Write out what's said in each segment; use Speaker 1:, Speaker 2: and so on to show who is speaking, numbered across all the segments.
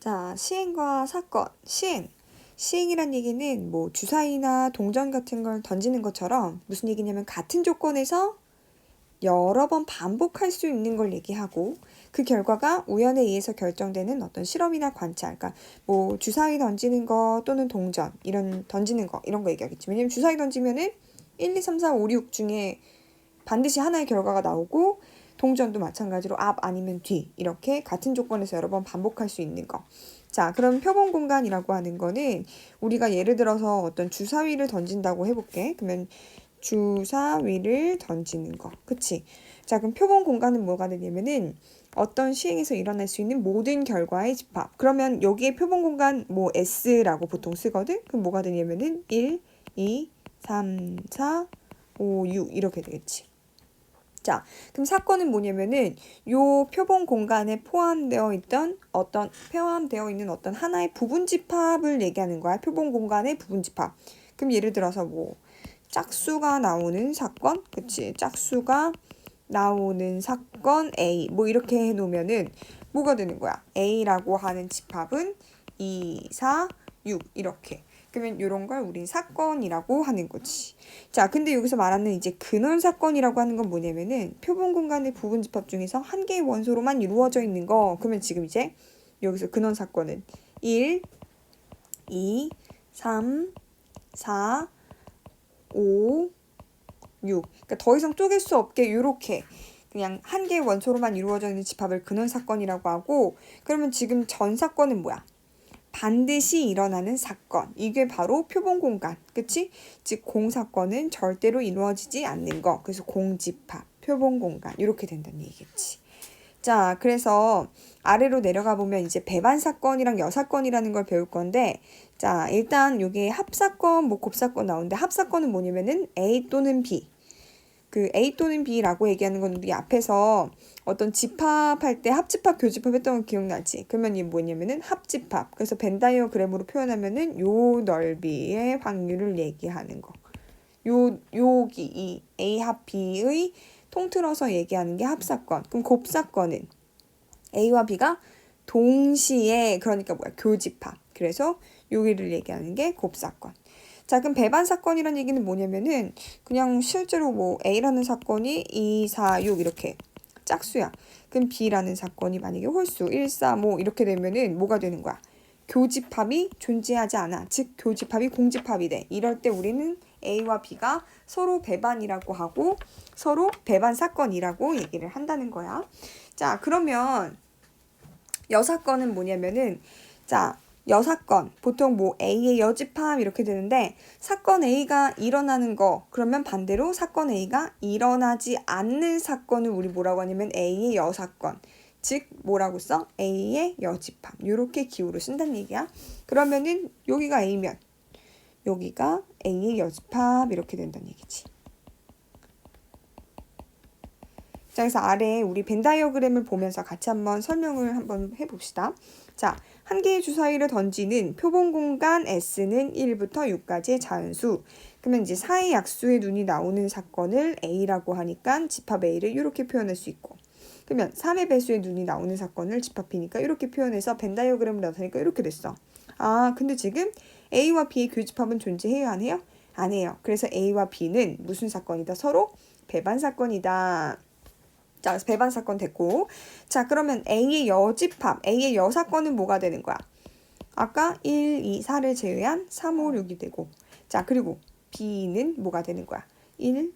Speaker 1: 자, 시행과 사건. 시행. 시행이란 얘기는 뭐 주사위나 동전 같은 걸 던지는 것처럼 무슨 얘기냐면 같은 조건에서 여러 번 반복할 수 있는 걸 얘기하고 그 결과가 우연에 의해서 결정되는 어떤 실험이나 관찰. 그러니까 뭐 주사위 던지는 거 또는 동전 이런 던지는 거 이런 거 얘기하겠지. 왜냐면 주사위 던지면은 1, 2, 3, 4, 5, 6 중에 반드시 하나의 결과가 나오고 동전도 마찬가지로 앞 아니면 뒤 이렇게 같은 조건에서 여러 번 반복할 수 있는 거. 자, 그럼 표본 공간이라고 하는 거는 우리가 예를 들어서 어떤 주사위를 던진다고 해볼게. 그러면 주사위를 던지는 거. 그치? 자, 그럼 표본 공간은 뭐가 되냐면은 어떤 시행에서 일어날 수 있는 모든 결과의 집합. 그러면 여기에 표본 공간 뭐 S라고 보통 쓰거든? 그럼 뭐가 되냐면은 1, 2, 3, 4, 5, 6 이렇게 되겠지. 자, 그럼 사건은 뭐냐면은 요 표본 공간에 포함되어 있는 어떤 하나의 부분 집합을 얘기하는 거야. 표본 공간의 부분 집합. 그럼 예를 들어서 뭐 짝수가 나오는 사건, 그치? 짝수가 나오는 사건 A 뭐 이렇게 해놓으면은 뭐가 되는 거야? A라고 하는 집합은 2, 4, 6 이렇게. 그러면 이런 걸 우린 사건이라고 하는 거지. 자, 근데 여기서 말하는 이제 근원 사건이라고 하는 건 뭐냐면은 표본 공간의 부분 집합 중에서 한 개의 원소로만 이루어져 있는 거. 그러면 지금 이제 여기서 근원 사건은 1, 2, 3, 4, 5, 6. 그러니까 더 이상 쪼갤 수 없게 요렇게 그냥 한 개의 원소로만 이루어져 있는 집합을 근원 사건이라고 하고, 그러면 지금 전 사건은 뭐야? 반드시 일어나는 사건. 이게 바로 표본 공간. 그치? 즉 공사건은 절대로 이루어지지 않는 거. 그래서 공집합, 표본 공간 이렇게 된다는 얘기겠지. 자, 그래서 아래로 내려가 보면 이제 배반 사건이랑 여사건이라는 걸 배울 건데, 자, 일단 요게 합사건, 뭐 곱사건 나오는데 합사건은 뭐냐면은 A 또는 B. 그 A 또는 B라고 얘기하는 건 우리 앞에서 어떤 집합할 때 합집합, 교집합 했던 거 기억나지? 그러면 이게 뭐냐면은 합집합. 그래서 벤 다이어그램으로 표현하면은 요 넓이의 확률을 얘기하는 거. 여기 이 A 합 B의 통틀어서 얘기하는 게 합사건. 그럼 곱사건은 A와 B가 동시에, 그러니까 뭐야? 교집합. 그래서 여기를 얘기하는 게 곱사건. 자, 그럼 배반 사건이라는 얘기는 뭐냐면은 그냥 실제로 뭐 A라는 사건이 2, 4, 6 이렇게 짝수야. 그럼 B라는 사건이 만약에 홀수 1, 4, 5 이렇게 되면은 뭐가 되는 거야? 교집합이 존재하지 않아. 즉 교집합이 공집합이 돼. 이럴 때 우리는 A와 B가 서로 배반이라고 하고 서로 배반 사건이라고 얘기를 한다는 거야. 자, 그러면 여사건은 뭐냐면은 자, 여사건 보통 뭐 A의 여집합 이렇게 되는데 사건 A가 일어나는 거, 그러면 반대로 사건 A가 일어나지 않는 사건을 우리 뭐라고 하냐면 A의 여사건, 즉 뭐라고 써? A의 여집합. 이렇게 기호로 쓴다는 얘기야. 그러면은 여기가 A면 여기가 A의 여집합 이렇게 된다는 얘기지. 자, 그래서 아래 우리 벤 다이어그램을 보면서 같이 한번 설명을 한번 해봅시다. 자, 한 개의 주사위를 던지는 표본 공간 S는 1부터 6까지의 자연수. 그러면 이제 4의 약수의 눈이 나오는 사건을 A라고 하니까 집합 A를 이렇게 표현할 수 있고, 그러면 3의 배수의 눈이 나오는 사건을 집합 B니까 이렇게 표현해서 벤 다이어그램을 나타내니까 이렇게 됐어. 아, 근데 지금 A와 B의 교집합은 존재해요, 안 해요? 안 해요. 그래서 A와 B는 무슨 사건이다? 서로 배반 사건이다. 자, 그래서 배반 사건 됐고. 자, 그러면 A의 여집합, A의 여사건은 뭐가 되는 거야? 아까 1, 2, 4를 제외한 3, 5, 6이 되고. 자, 그리고 B는 뭐가 되는 거야? 1,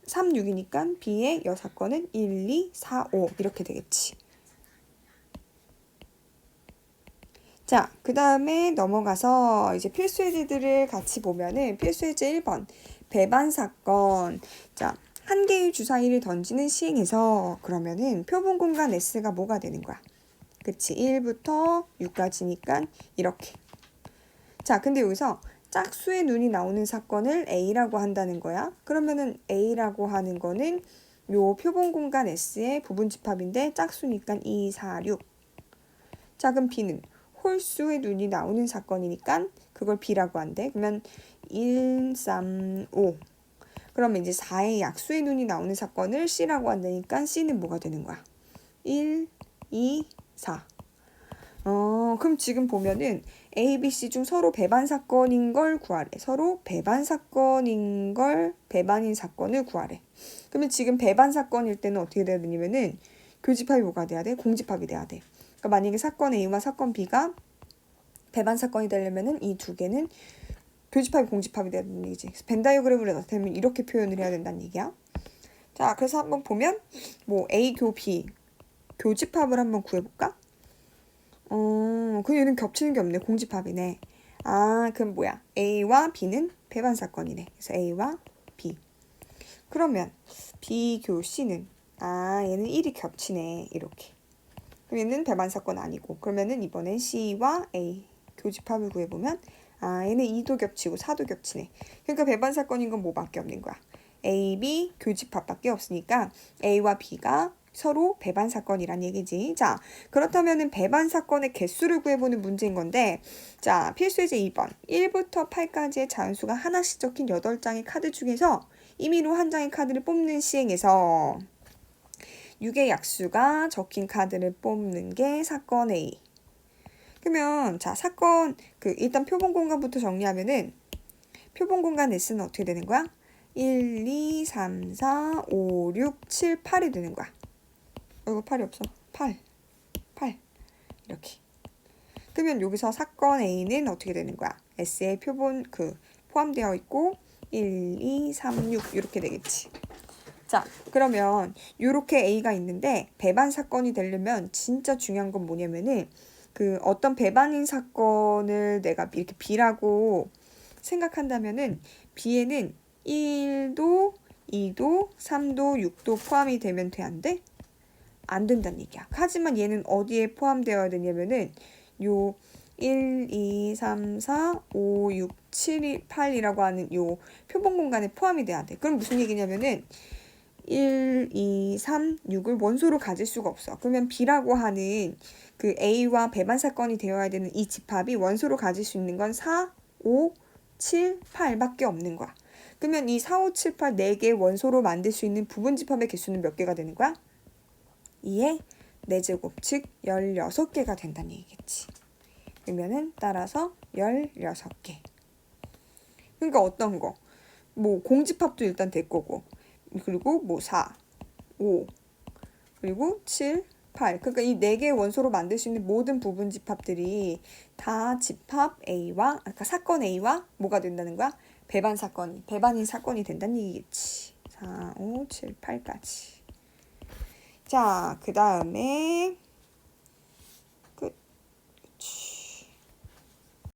Speaker 1: 3, 6이니까 B의 여사건은 1, 2, 4, 5 이렇게 되겠지. 자, 그 다음에 넘어가서 이제 필수 예제들을 같이 보면은 필수 예제 1번 배반 사건. 자, 한 개의 주사위를 던지는 시행에서 그러면은 표본 공간 S가 뭐가 되는 거야? 그치? 1부터 6까지니까 이렇게. 자, 근데 여기서 짝수의 눈이 나오는 사건을 A라고 한다는 거야. 그러면은 A라고 하는 거는 요 표본 공간 S의 부분 집합인데 짝수니까 2, 4, 6. 자, 그럼 B는 홀수의 눈이 나오는 사건이니까 그걸 B라고 한대. 그러면 1, 3, 5. 그러면 이제 4의 약수의 눈이 나오는 사건을 C라고 한다니까 C는 뭐가 되는 거야? 1, 2, 4. 그럼 지금 보면은 A, B, C 중 서로 배반 사건인 걸 구하래. 서로 배반 사건인 걸 배반인 사건을 구하래. 그러면 지금 배반 사건일 때는 어떻게 돼야 되냐면은 교집합이 뭐가 돼야 돼? 공집합이 돼야 돼. 그러니까 만약에 사건 A와 사건 B가 배반 사건이 되려면은 이 두 개는 교집합이 공집합이 돼야 된다는 얘기지. 벤 다이어그램으로 나타내면 이렇게 표현을 해야 된다는 얘기야. 자, 그래서 한번 보면 뭐 A 교 B 교집합을 한번 구해볼까? 그 얘는 겹치는 게 없네. 공집합이네. 그럼 뭐야? A와 B는 배반 사건이네. 그래서 A와 B. 그러면 B 교 C는 얘는 1이 겹치네. 이렇게. 그럼 얘는 배반 사건 아니고. 그러면은 이번엔 C와 A 교집합을 구해보면 얘는 2도 겹치고 4도 겹치네. 그러니까 배반 사건인 건 뭐밖에 없는 거야? A, B 교집합밖에 없으니까 A와 B가 서로 배반 사건이란 얘기지. 자, 그렇다면은 배반 사건의 개수를 구해보는 문제인 건데, 자, 필수 예제 2번. 1부터 8까지의 자연수가 하나씩 적힌 8장의 카드 중에서 임의로 한 장의 카드를 뽑는 시행에서 6의 약수가 적힌 카드를 뽑는 게 사건 A. 그러면 자, 사건 일단 표본 공간부터 정리하면은 표본 공간 S는 어떻게 되는 거야? 1, 2, 3, 4, 5, 6, 7, 8이 되는 거야. 이거 8이 없어. 8. 이렇게. 그러면 여기서 사건 A는 어떻게 되는 거야? S의 표본 포함되어 있고 1, 2, 3, 6 이렇게 되겠지. 자, 그러면 이렇게 A가 있는데 배반 사건이 되려면 진짜 중요한 건 뭐냐면은 어떤 배반인 사건을 내가 이렇게 B라고 생각한다면은 B에는 1도, 2도, 3도, 6도 포함이 되면 돼, 안 돼? 안 된다는 얘기야. 하지만 얘는 어디에 포함되어야 되냐면은 요 1, 2, 3, 4, 5, 6, 7, 8이라고 하는 요 표본 공간에 포함이 돼야 돼. 그럼 무슨 얘기냐면은 1, 2, 3, 6을 원소로 가질 수가 없어. 그러면 B라고 하는 A와 배반 사건이 되어야 되는 이 집합이 원소로 가질 수 있는 건 4, 5, 7, 8밖에 없는 거야. 그러면 이 4, 5, 7, 8 4개의 원소로 만들 수 있는 부분 집합의 개수는 몇 개가 되는 거야? 2의 4제곱, 즉 16개가 된다는 얘기겠지. 그러면은 따라서 16개. 그러니까 어떤 거? 뭐 공집합도 일단 될 거고, 그리고 뭐 4, 5, 그리고 7, 8. 그러니까 이 4개의 원소로 만들 수 있는 모든 부분 집합들이 다 집합 A와, 아까 사건 A와 뭐가 된다는 거야? 배반인 사건이 된다는 얘기겠지. 4, 5, 7, 8까지. 자, 그 다음에